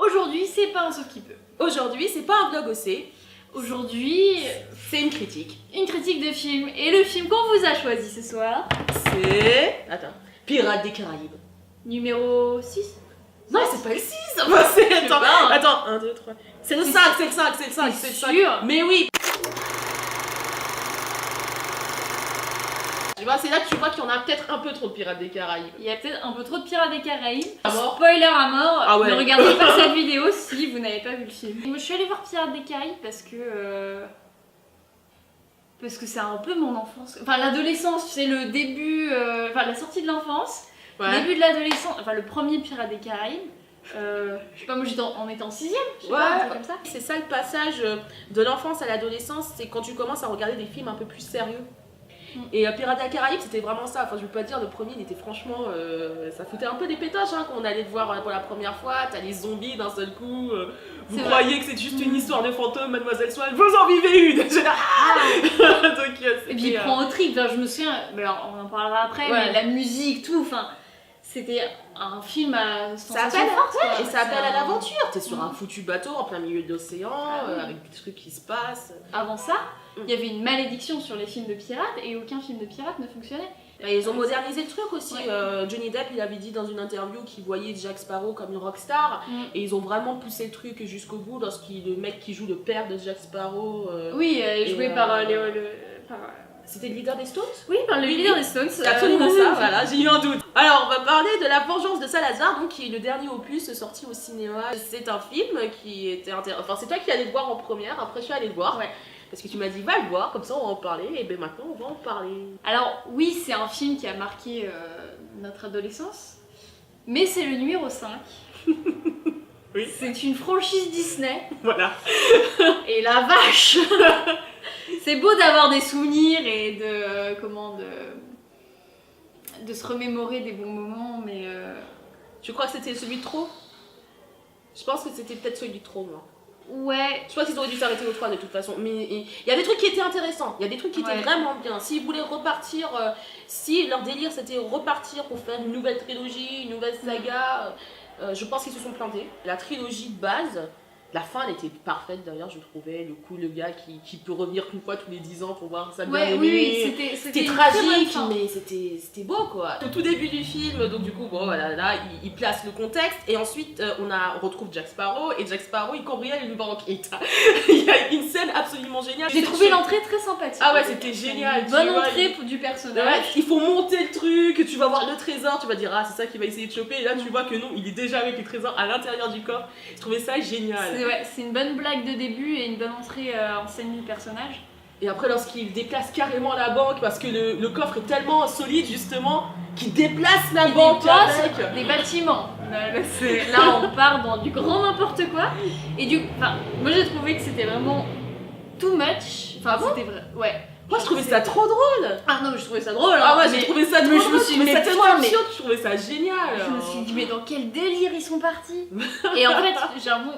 Aujourd'hui, c'est pas un sauf qui peut. Aujourd'hui, c'est pas un vlog OC. Aujourd'hui, C'est une critique. une critique de film. Et le film qu'on vous a choisi ce soir, C'est... Attends. Pirates des Caraïbes. numéro 6. Non, c'est pas le 6. Enfin, c'est... Attends, pas, hein. attends. 1, 2, 3. C'est le 5, c'est le 5, c'est le 5, c'est le 5. sûr. Mais oui. Tu vois, c'est là que tu vois qu'il y en a peut-être un peu trop de Pirates des Caraïbes. Il y a peut-être un peu trop de Pirates des Caraïbes. À mort. Spoiler à mort, Ah ouais. ne regardez pas cette vidéo si vous n'avez pas vu le film. Moi, je suis allée voir Pirates des Caraïbes parce que c'est un peu mon enfance. Enfin, l'adolescence, tu sais, le début, enfin la sortie de l'enfance, Ouais. début de l'adolescence, enfin le premier Pirates des Caraïbes. Je sais pas, moi on était en 6ème, je sais Ouais. pas, un truc comme ça. C'est ça le passage de l'enfance à l'adolescence, c'est quand tu commences à regarder des films un peu plus sérieux. Et Pirates des Caraïbes, c'était vraiment ça. Enfin, je veux pas dire, le premier, il était franchement. Ça foutait un peu des pétages hein, quand on allait le voir pour la première fois. T'as les zombies d'un seul coup. Vous C'est croyez que c'est juste une histoire de fantôme, Mademoiselle Swan. Vous en vivez une. J'étais là, ah donc, Et puis il prend au trip, enfin, je me souviens, mais alors, on en parlera après, Ouais. mais la musique, tout, enfin, c'était un film à Ça sensation appelle, forte, ouais, quoi. et ça appelle C'est à un- l'aventure. T'es sur un foutu bateau en plein milieu de l'océan, Ah oui. avec des trucs qui se passent. Avant ça, il y avait une malédiction sur les films de pirates et aucun film de pirates ne fonctionnait. Et ils ont modernisé le truc aussi. Ouais. Johnny Depp, il avait dit dans une interview qu'il voyait Jack Sparrow comme une rockstar. Et ils ont vraiment poussé le truc jusqu'au bout lorsqu'il le mec qui joue le père de Jack Sparrow. Oui, joué et, par C'était le leader des Stones. Oui, par le leader des Stones. C'est absolument ça, voilà, j'ai eu un doute. Alors, on va parler de La Vengeance de Salazar, donc, qui est le dernier opus sorti au cinéma. C'est un film qui était intéressant. Enfin, c'est toi qui allais le voir en première, après je suis allée le voir. Ouais. Parce que tu m'as dit, va le voir, comme ça on va en parler, et ben maintenant on va en parler. Alors, oui, c'est un film qui a marqué notre adolescence, mais c'est le numéro 5. Oui. C'est une franchise Disney. Voilà. Et la vache C'est beau d'avoir des souvenirs et de se remémorer des bons moments, mais Tu crois que c'était celui de trop? Je pense que c'était peut-être celui de trop, moi. ouais, Je pense qu'ils auraient dû s'arrêter au 3 de toute façon. Mais il y a des trucs qui étaient intéressants, il y a des trucs qui étaient Ouais. vraiment bien. S'ils voulaient repartir, si leur délire c'était repartir pour faire une nouvelle trilogie, une nouvelle saga, je pense qu'ils se sont plantés. La trilogie de base, la fin elle était parfaite d'ailleurs, je trouvais. Le gars qui peut revenir qu'une fois tous les 10 ans pour voir sa ouais, bien-aimée. oui, c'était C'était une très bonne tragique, fin. mais c'était beau quoi. Au tout début du film, donc du coup, bon voilà, là il place le contexte et ensuite on retrouve Jack Sparrow et Jack Sparrow il cambriole une banque. Et il y a une scène absolument géniale. J'ai trouvé l'entrée très sympathique. Ah ouais, c'était génial. Une bonne tu vois, entrée du Ouais, personnage. il faut monter le truc, tu vas voir le trésor, tu vas dire ah c'est ça qu'il va essayer de choper et là tu vois que non, il est déjà avec le trésor à l'intérieur du coffre. Je trouvais ça génial. C'est une bonne blague de début et une bonne entrée en scène du personnage. Et après lorsqu'il déplace carrément la banque parce que le coffre est tellement solide justement qu'il déplace la banque déplace avec. des bâtiments. Là, on part dans du grand n'importe quoi. Et moi j'ai trouvé que c'était vraiment too much. Enfin, c'était vrai. Ouais. Moi je trouvais ça trop drôle. Ah non, mais je trouvais ça drôle. Ah ouais, mais j'ai trouvé ça trop mais je drôle, me suis dit, trouvais ça mais tellement putain, mais- absurde, je trouvais ça génial. Je me suis dit, mais dans quel délire ils sont partis. Et en fait, j'ai un bon.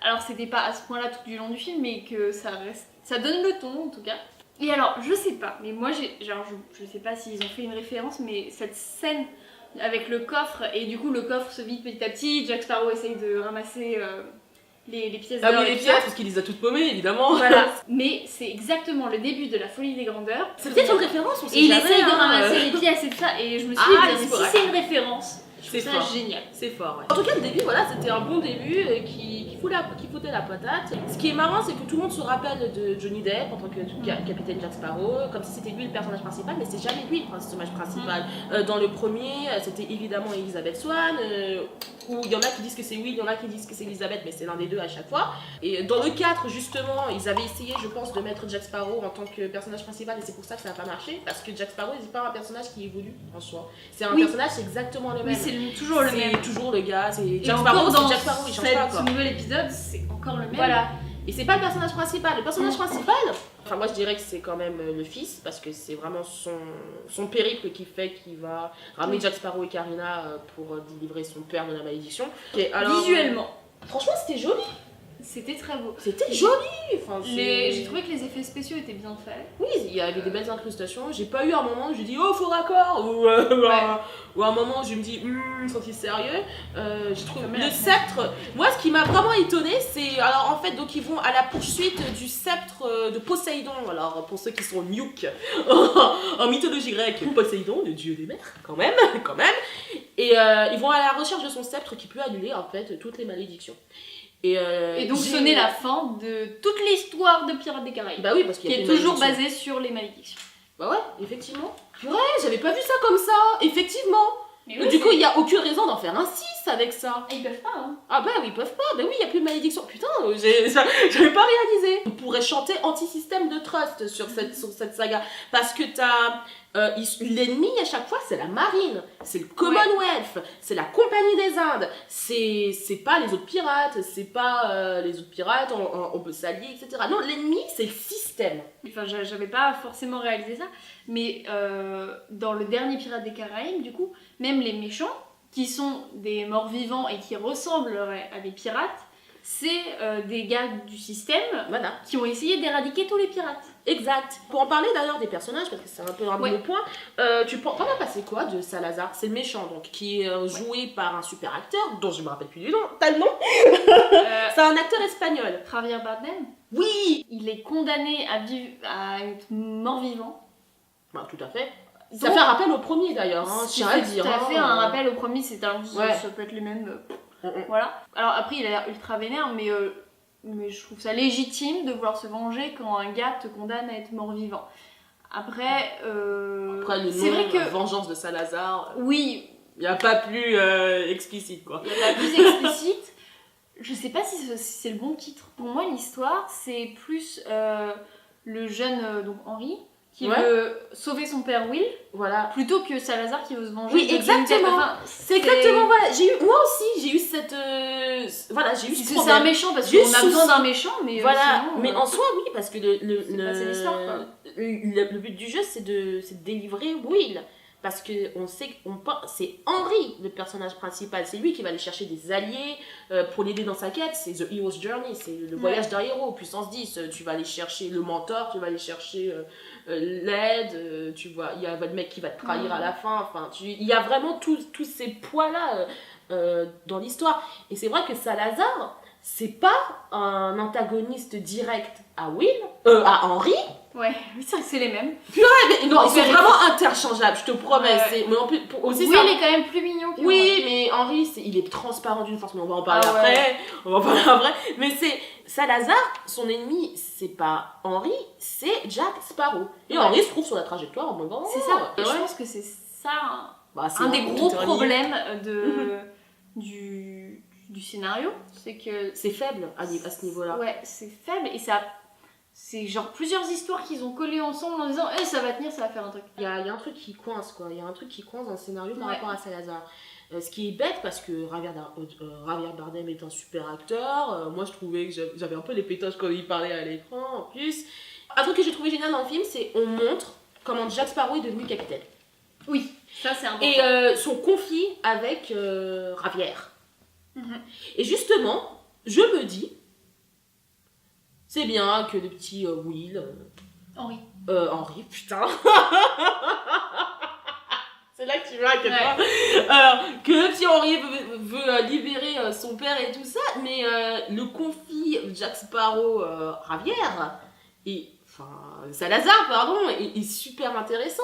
Alors, c'était pas à ce point-là tout du long du film, mais que ça reste. Ça donne le ton en tout cas. Et alors, je sais pas, mais moi je sais pas s'ils ont fait une référence, mais cette scène avec le coffre, et du coup le coffre se vide petit à petit, Jack Sparrow essaye de ramasser les pièces Ah d'or oui, et les tout pièces, ça. parce qu'il les a toutes paumées évidemment. Voilà, mais c'est exactement le début de la folie des grandeurs. C'est peut-être une référence, on sait Et il jamais, essaye de hein. ramasser les pièces et tout ça, et je me suis Ah, dit, c'est mais vrai. si c'est une référence, je C'est trouve ça fort. génial. C'est fort, ouais. En tout cas, le début, voilà, c'était un bon début qui foutait la patate. Ce qui est marrant, c'est que tout le monde se rappelle de Johnny Depp en tant que capitaine Jack Sparrow, comme si c'était lui le personnage principal, mais c'est jamais lui le personnage principal. Dans le premier, c'était évidemment Elizabeth Swann, où il y en a qui disent que c'est Will, il y en a qui disent que c'est Elizabeth, mais c'est l'un des deux à chaque fois. Et dans le 4, justement, ils avaient essayé, je pense, de mettre Jack Sparrow en tant que personnage principal, et c'est pour ça que ça n'a pas marché, parce que Jack Sparrow, c'est pas un personnage qui évolue en soi. C'est un Oui. personnage, c'est exactement le même. Oui, c'est toujours le même. C'est toujours le gars, c'est Et Jack encore Sparrow, dans c'est Jack Sparrow, il change pas ce quoi. nouvel épisode, c'est encore le même. Voilà. Et c'est pas le personnage principal. Le personnage principal, enfin moi je dirais que c'est quand même le fils, parce que c'est vraiment son périple qui fait qu'il va ramener Jack Sparrow et Karina pour délivrer son père de la malédiction. Ok, alors, Visuellement. franchement c'était joli. c'était très beau. C'était joli. Enfin, J'ai trouvé que les effets spéciaux étaient bien faits. Oui, il y avait des belles incrustations. J'ai pas eu un moment où je dis oh faux raccord ou un moment où je me dis sont-ils sérieux. Je trouve le sceptre. Moi, ce qui m'a vraiment étonné, c'est alors en fait donc ils vont à la poursuite du sceptre de Poséidon. Alors pour ceux qui sont nuke en mythologie grecque, Poséidon, le dieu des mers, quand même. Et ils vont à la recherche de son sceptre qui peut annuler en fait toutes les malédictions. Et donc sonner la fin de toute l'histoire de Pirates des Caraïbes. Bah oui, parce qu'il y a qui est toujours basée sur les malédictions. Bah ouais, effectivement. Ouais, j'avais pas vu ça comme ça, effectivement. Mais oui, du coup, il y a aucune raison d'en faire un 6 avec ça. Et ils peuvent pas, hein. Ah bah oui, ils peuvent pas. Bah oui, il y a plus de malédiction. Putain, j'avais pas réalisé. On pourrait chanter anti-système de trust sur cette saga. Parce que t'as... l'ennemi à chaque fois c'est la marine, c'est le Commonwealth, c'est la Compagnie des Indes, c'est pas les autres pirates, on peut s'allier, etc. Non, l'ennemi c'est le système. Enfin, j'avais pas forcément réalisé ça, mais dans le dernier Pirates des Caraïbes, du coup, même les méchants, qui sont des morts-vivants et qui ressembleraient à des pirates, c'est des gars du système qui ont essayé d'éradiquer tous les pirates. Exact. Pour en parler d'ailleurs des personnages, parce que c'est un peu un bon point, t'en as passé quoi de Salazar? C'est le méchant, donc, qui est joué par un super acteur, dont je me rappelle plus du nom. T'as le nom? C'est un acteur espagnol. Javier Bardem. Oui. Il est condamné à être mort-vivant. Bah, tout à fait. Ça fait un rappel au premier d'ailleurs, hein, je tiens à le dire. Ça fait un rappel au premier, ça peut être les mêmes. Voilà. Alors après, il a l'air ultra vénère, mais je trouve ça légitime de vouloir se venger quand un gars te condamne à être mort-vivant. Après c'est vrai que vengeance de Salazar. Oui. Il n'y a pas plus explicite, quoi. Il n'y a pas plus explicite. Je sais pas si c'est le bon titre. Pour moi, l'histoire, c'est plus le jeune donc Henry qui veut sauver son père Will, plutôt que Salazar qui veut se venger. Oui, exactement. C'est exactement, voilà. Moi aussi, j'ai eu cette... c'est un méchant, parce qu'on a besoin d'un méchant, mais voilà. Sinon, mais en soi, oui, parce que c'est l'histoire, quoi. Le but du jeu, c'est de délivrer Will. Parce que c'est Henry, le personnage principal. C'est lui qui va aller chercher des alliés pour l'aider dans sa quête. C'est The Hero's Journey, c'est le voyage d'un héros, puissance 10. Tu vas aller chercher le mentor, tu vas aller chercher l'aide, tu vois, il y a le mec qui va te trahir à la fin. Enfin, il y a vraiment tous ces poids-là dans l'histoire. Et c'est vrai que Salazar, c'est pas un antagoniste direct à à Henry. Ouais, oui, c'est les mêmes. Purée, mais non, ils sont vraiment interchangeables, je te promets. Mais en plus, aussi, il est quand même plus mignon que Oui, mais Henry, il est transparent d'une force, mais on va en parler après. On va en parler après. Mais c'est Salazar, son ennemi, c'est pas Henry, c'est Jack Sparrow. Et Henry se trouve sur la trajectoire en mode. C'est ça. Et je pense que c'est ça un des gros problèmes du scénario, c'est que c'est faible à ce niveau-là. Ouais, c'est faible et ça. C'est genre plusieurs histoires qu'ils ont collées ensemble en disant ça va tenir, ça va faire un truc. Il y a un truc qui coince, quoi. Il y a un truc qui coince dans le scénario par rapport à Salazar. Ce qui est bête parce que Javier Bardem est un super acteur. Moi, je trouvais que j'avais un peu les pétoches quand il parlait à l'écran. En plus, un truc que j'ai trouvé génial dans le film, c'est on montre comment Jack Sparrow est devenu capitaine. Oui, ça c'est important. Et son conflit avec Javier. Et justement, je me dis, c'est bien que le petit Will... Henry, putain. C'est là que tu vois à quel point. Que le petit Henry veut libérer son père et tout ça, mais le conflit Jack Sparrow, Javier, et... Enfin, Salazar, pardon, est super intéressant.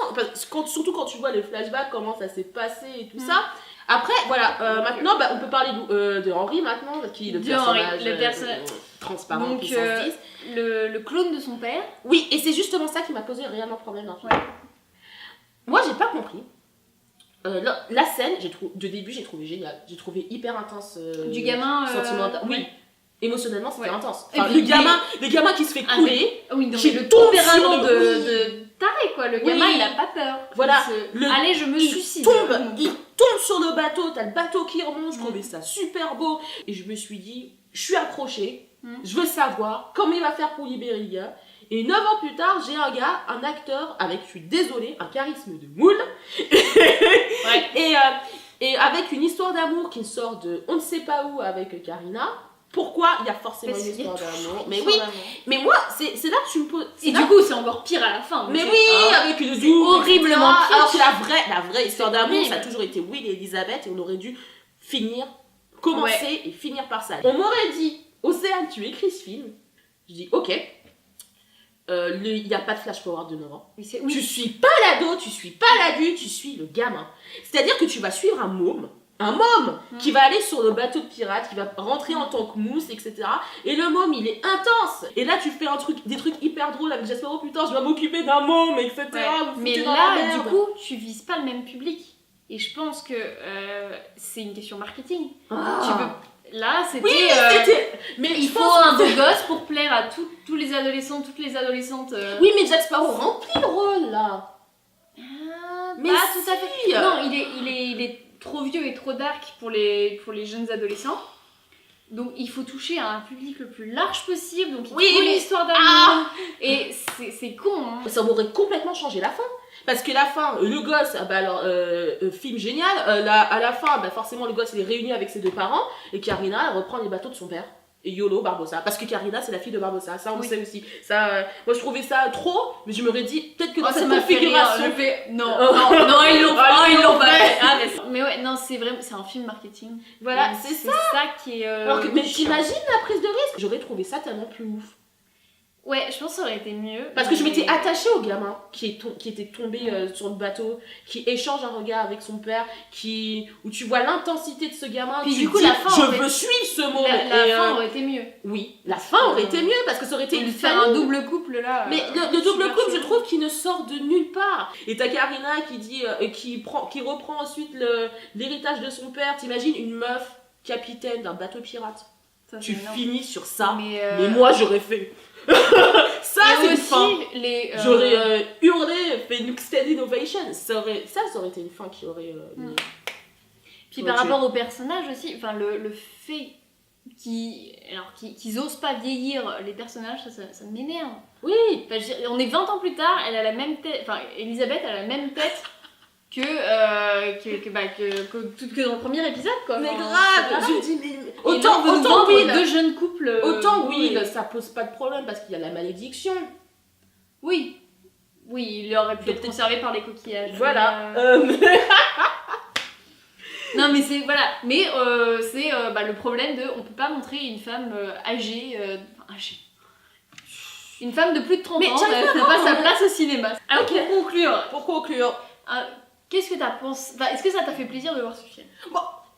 Surtout quand tu vois les flashbacks, comment ça s'est passé et tout ça. Après, voilà, maintenant, on peut parler de Henry maintenant, qui est le personnage transparent, donc, puissance 10. Le clone de son père. Oui, et c'est justement ça qui m'a posé réellement problème dans le film. Moi, j'ai pas compris. La scène, de début, j'ai trouvé géniale. J'ai trouvé hyper intense. Du gamin sentimental. Oui. Émotionnellement, c'était intense. Enfin, le gamin qui se fait couler, qui le tempérament de taré, quoi. Le gamin, il a pas peur. Voilà. Allez, je me suicide. Il tombe sur le bateau, t'as le bateau qui remonte, je trouvais ça super beau. Et je me suis dit, je suis accrochée, je veux savoir comment il va faire pour libérer le gars. Et 9 ans plus tard, j'ai un acteur avec, je suis désolée, un charisme de moule. Et avec une histoire d'amour qui sort de on ne sait pas où avec Karina. Pourquoi il y a forcément Parce une qu'il y a histoire d'amour? Mais Histoire oui, d'amour. mais moi, c'est là que tu me poses. Et du coup, c'est encore pire à la fin. Mais donc oui, c'est- avec une c'est double, horriblement etc. kitsch. Alors que la vraie histoire C'est d'amour, horrible. ça a toujours été Will et Elizabeth et on aurait dû commencer et finir par ça. On m'aurait dit, Océane, tu écris ce film. Je dis, ok. Il n'y a pas de flash forward de 9 ans. Oui, c'est- Tu oui. suis pas l'ado, tu suis pas l'adulte, tu suis le gamin. C'est-à-dire que tu vas suivre un môme qui va aller sur le bateau de pirate, qui va rentrer en tant que mousse, etc. Et le môme, il est intense. Et là, tu fais des trucs hyper drôles avec Jasper, oh putain, je vais m'occuper d'un môme, etc. Ouais. Vous Mais foutez dans la là, merde. du coup, tu vises pas le même public. Et je pense que c'est une question marketing. Ah. Tu peux... Là, c'était... Oui, mais il je faut pense un que beau gosse pour plaire à tous les adolescents, toutes les adolescentes. Oui, mais Jack Sparrow remplit le rôle, là. Mais pas tout à fait. si. Non, il est trop vieux et trop dark pour les jeunes adolescents. Donc il faut toucher à un public le plus large possible. Donc il Oui, faut mais- une histoire d'amour. Et c'est con, hein. Ça m'aurait complètement changé la fin. Parce que la fin, le gosse, ah bah alors, film génial, à la fin, bah forcément le gosse il est réuni avec ses deux parents, et Karina elle reprend les bateaux de son père. Et YOLO Barbossa. Parce que Karina c'est la fille de Barbossa, ça on Oui. sait aussi. Ça, moi je trouvais ça trop, mais je m'aurais dit, peut-être que dans Oh, ça cette m'a fait rire. configuration... Je fais... Non, Oh. non, ils l'ont Ah, pas, ils ils l'ont l'ont pas fait. fait. Ah, mais ouais, non, c'est vraiment, c'est un film marketing. Voilà, Et c'est ça. ça qui est. Alors que, mais chiant. t'imagines la prise de risque? J'aurais trouvé ça tellement plus ouf. Ouais, je pense que ça aurait été mieux. Parce que je mais- m'étais attachée au gamin qui était tombé sur le bateau, qui échange un regard avec son père, où tu vois l'intensité de ce gamin. Puis tu du te coup, dis, la fin je aurait- veux suivre ce môme. La Et, fin aurait été mieux. oui, la fin aurait été mieux parce que ça aurait été Et une faire un famille. double couple là. Mais le double super couple, je chelou. trouve qu'il ne sort de nulle part. Et t'as Karina qui dit, qui reprend ensuite l'héritage de son père. T'imagines une meuf capitaine d'un bateau pirate. Ça, Tu c'est énorme. finis sur ça. Mais, Mais moi j'aurais fait. Ça et c'est une aussi, fin. les. J'aurais hurlé, fait une extended innovation. Ça aurait été une fin qui aurait. Puis Ouais, par tu- rapport au personnage aussi, enfin le fait qu'ils osent pas vieillir les personnages, ça m'énerve. Oui, Enfin, on est 20 ans plus tard, elle a la même tête, enfin Elisabeth a la même tête que dans le premier épisode quoi. mais Enfin, grave. c'est Je dis, mais Et là, on veut nous autant vendre Will, deux jeunes couples. autant Will, oui. ça pose pas de problème parce qu'il y a la malédiction. Oui, il aurait pu Donc, être conservé par les coquillages. Voilà. Mais, non mais c'est voilà, mais c'est le problème de on peut pas montrer une femme âgée, une femme de plus de 30 Mais ans, j'arrive elle pas à n'a pas voir, sa moi. place au cinéma. Alors Ok. pour conclure, Pour conclure, qu'est-ce que t'as pensé, enfin, est-ce que ça t'a fait plaisir de voir ce film?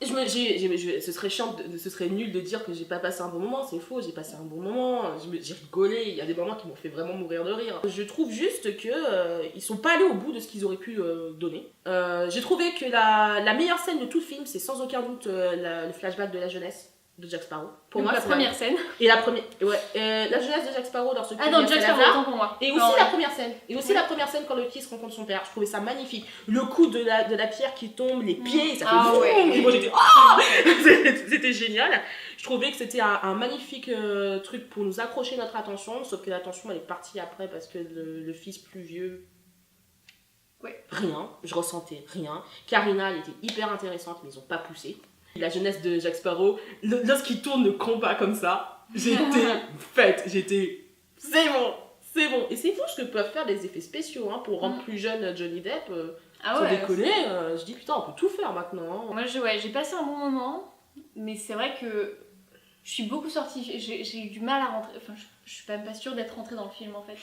ce serait chiant, ce serait nul de dire que j'ai pas passé un bon moment, c'est faux, j'ai passé un bon moment, j'ai rigolé, il y a des moments qui m'ont fait vraiment mourir de rire. Je trouve juste que ils sont pas allés au bout de ce qu'ils auraient pu donner. J'ai trouvé que la meilleure scène de tout le film, c'est sans aucun doute le flashback de la jeunesse de Jack Sparrow. Pour Donc, moi, la c'est première scène. Et la première, ouais, la jeunesse de Jack Sparrow dans ce Ah non, film, Jack c'est Sparrow, là. autant pour moi. Et aussi Non, la ouais. première scène. Et aussi Ouais. la première scène quand le fils rencontre son père. Je trouvais ça magnifique. Le coup de la pierre qui tombe, les pieds, ça fait Ah vroom. ouais. Et moi j'étais ah c'était génial. Je trouvais que c'était un magnifique truc pour nous accrocher notre attention. Sauf que l'attention elle est partie après parce que le fils plus vieux. Ouais. Rien. Je ressentais rien. Karina elle était hyper intéressante mais ils ont pas poussé. La jeunesse de Jack Sparrow, lorsqu'il tourne le combat comme ça, j'étais faite. C'est bon. Et c'est fou ce que peuvent faire les effets spéciaux hein, pour rendre plus jeune Johnny Depp. Ah Sans ouais. déconner, je dis putain, on peut tout faire maintenant. Moi j'ai passé un bon moment, mais c'est vrai que je suis beaucoup sortie, j'ai eu du mal à rentrer, enfin je suis même pas sûre d'être rentrée dans le film en fait.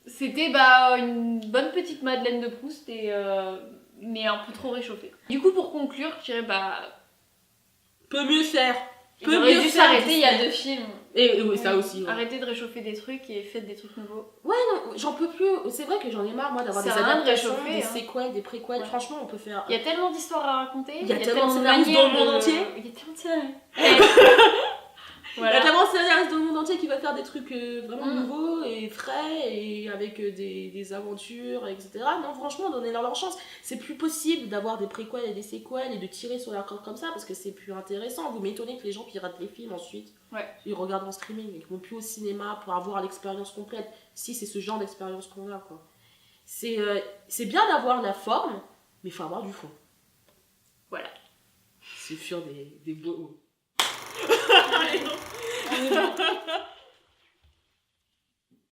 C'était une bonne petite Madeleine de Proust, mais un peu trop réchauffée. Du coup pour conclure, je dirais Peut mieux faire. il aurait dû s'arrêter il y a 2 films. Et oui, ça aussi. Ouais. Arrêtez de réchauffer des trucs et faites des trucs nouveaux. Ouais, non, j'en peux plus. C'est vrai que j'en ai marre, moi, d'avoir des Ça sert à rien de adaptations, réchauffer, des hein. séquelles, des préquelles. Ouais. Franchement, on peut faire. Il y a tellement d'histoires à raconter, Il y a tellement de scénaristes manières dans le monde de- entier. Il y a tellement de scénaristes. Il y a Voilà. tellement de scénaristes dans le monde entier qui va faire des trucs vraiment Mm. nouveaux et frais et avec des aventures, etc. Non, franchement, donnez-leur leur chance. C'est plus possible d'avoir des préquels et des séquelles et de tirer sur la corde comme ça parce que c'est plus intéressant. Vous m'étonnez que les gens piratent les films ensuite. Ouais. Ils regardent en streaming et qu'ils vont plus au cinéma pour avoir l'expérience complète. Si c'est ce genre d'expérience qu'on a, quoi. C'est bien d'avoir la forme, mais il faut avoir du fond. Voilà. C'est sûr des beaux mots. Allez, non.